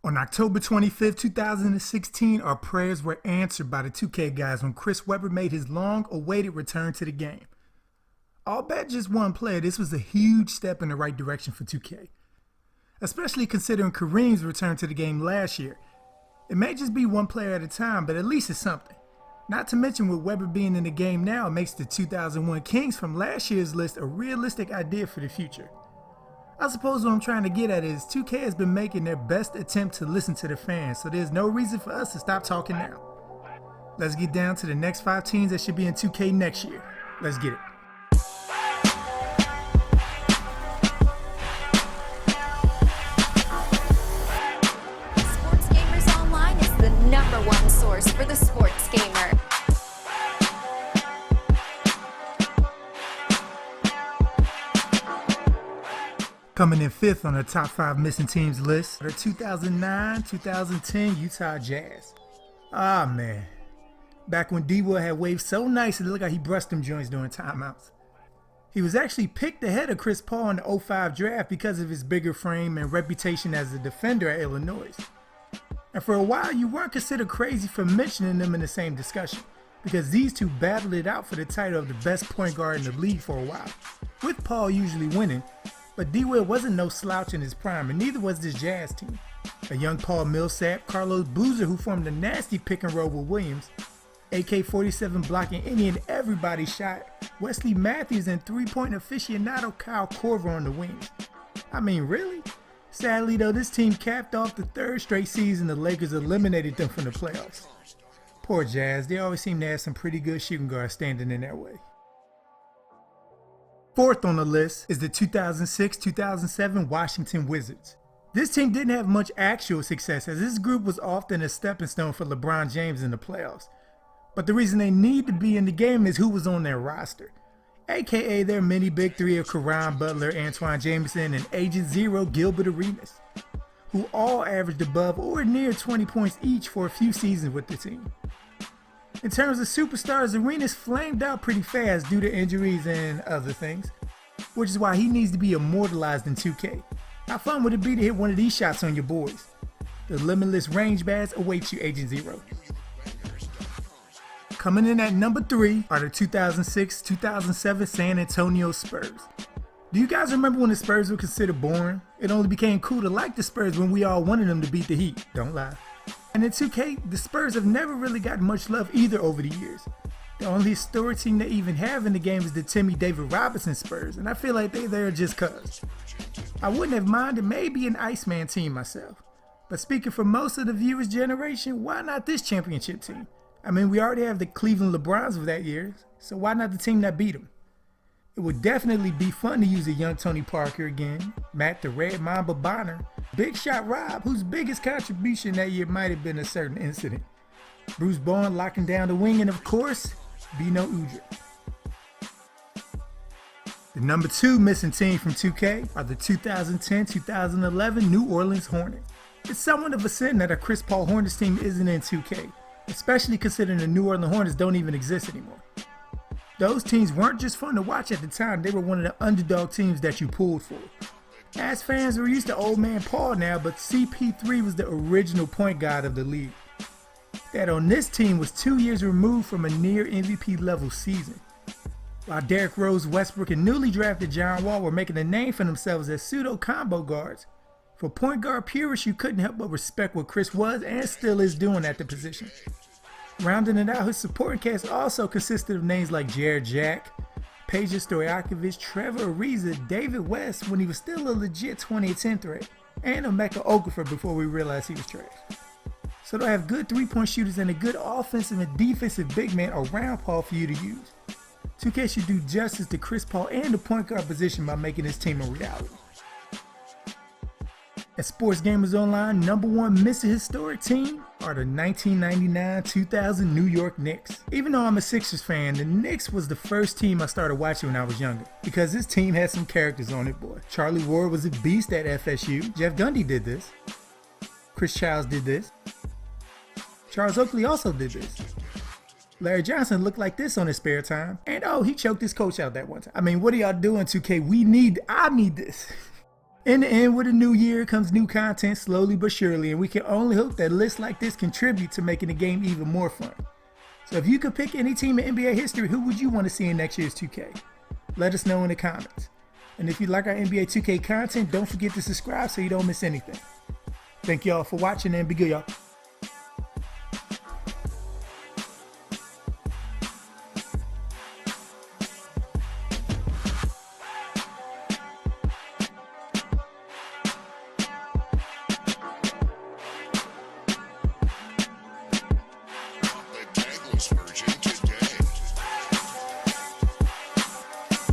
On October 25th, 2016, our prayers were answered by the 2K guys when Chris Webber made his long-awaited return to the game. Albeit just one player, this was a huge step in the right direction for 2K. Especially considering Kareem's return to the game last year. It may just be one player at a time, but at least it's something. Not to mention with Webber being in the game now, it makes the 2001 Kings from last year's list a realistic idea for the future. I suppose what I'm trying to get at is 2K has been making their best attempt to listen to the fans, so there's no reason for us to stop talking now. Let's get down to the next 5 teams that should be in 2K next year. Let's get it. Sports Gamers Online is the #1 source for the sports gamer. Coming in 5th on the top 5 missing teams list are the 2009-2010 Utah Jazz. Ah man, back when D-Will had waved so nice it looked like he brushed them joints during timeouts. He was actually picked ahead of Chris Paul in the 2005 draft because of his bigger frame and reputation as a defender at Illinois. And for a while you weren't considered crazy for mentioning them in the same discussion, because these two battled it out for the title of the best point guard in the league for a while, with Paul usually winning. But D-Will wasn't no slouch in his prime, and neither was this Jazz team. A young Paul Millsap, Carlos Boozer, who formed a nasty pick and roll with Williams, AK-47 blocking any and everybody shot, Wesley Matthews, and three-point aficionado Kyle Korver on the wings. I mean, really? Sadly though, this team capped off the 3rd straight season the Lakers eliminated them from the playoffs. Poor Jazz, they always seem to have some pretty good shooting guards standing in their way. 4th on the list is the 2006-2007 Washington Wizards. This team didn't have much actual success, as this group was often a stepping stone for LeBron James in the playoffs. But the reason they need to be in the game is who was on their roster, aka their mini big three of Caron Butler, Antoine Jameson, and Agent Zero Gilbert Arenas, who all averaged above or near 20 points each for a few seasons with the team. In terms of superstars, Arenas flamed out pretty fast due to injuries and other things, which is why he needs to be immortalized in 2K. How fun would it be to hit one of these shots on your boys? The limitless range badge awaits you, Agent Zero. Coming in at number 3 are the 2006-2007 San Antonio Spurs. Do you guys remember when the Spurs were considered boring? It only became cool to like the Spurs when we all wanted them to beat the Heat, don't lie. And in 2K, the Spurs have never really gotten much love either over the years. The only historic team they even have in the game is the Timmy David Robinson Spurs, and I feel like they're there just cuz. I wouldn't have minded maybe an Iceman team myself. But speaking for most of the viewers' generation, why not this championship team? I mean, we already have the Cleveland LeBrons of that year, so why not the team that beat them? It would definitely be fun to use a young Tony Parker again, Matt the Red Mamba Bonner, Big Shot Rob, whose biggest contribution that year might have been a certain incident, Bruce Bowen locking down the wing, and of course, Bino Udrih. The number 2 missing team from 2K are the 2010-2011 New Orleans Hornets. It's somewhat of a sin that a Chris Paul Hornets team isn't in 2K, especially considering the New Orleans Hornets don't even exist anymore. Those teams weren't just fun to watch at the time, they were one of the underdog teams that you pulled for. As fans, we're used to old man Paul now, but CP3 was the original point guard of the league. That on this team was 2 years removed from a near MVP level season. While Derrick Rose, Westbrook, and newly drafted John Wall were making a name for themselves as pseudo combo guards, for point guard purists you couldn't help but respect what Chris was and still is doing at the position. Rounding it out, his supporting cast also consisted of names like Jared Jack, Peja Stojakovic, Trevor Ariza, David West when he was still a legit 2010 threat, and Emeka Okafor before we realized he was trash. So they'll have good 3-point shooters and a good offensive and defensive big man around Paul for you to use. 2K should do justice to Chris Paul and the point guard position by making this team a reality. At Sports Gamers Online, number 1 missing historic team are the 1999-2000 New York Knicks. Even though I'm a Sixers fan, the Knicks was the first team I started watching when I was younger, because this team had some characters on it, boy. Charlie Ward was a beast at FSU. Jeff Gundy did this. Chris Childs did this. Charles Oakley also did this. Larry Johnson looked like this on his spare time. And oh, he choked his coach out that one time. I mean, what are y'all doing, 2K? I need this. In the end, with a new year comes new content slowly but surely, and we can only hope that lists like this contribute to making the game even more fun. So if you could pick any team in NBA history, who would you want to see in next year's 2K? Let us know in the comments. And if you like our NBA 2K content, don't forget to subscribe so you don't miss anything. Thank y'all for watching and be good, y'all.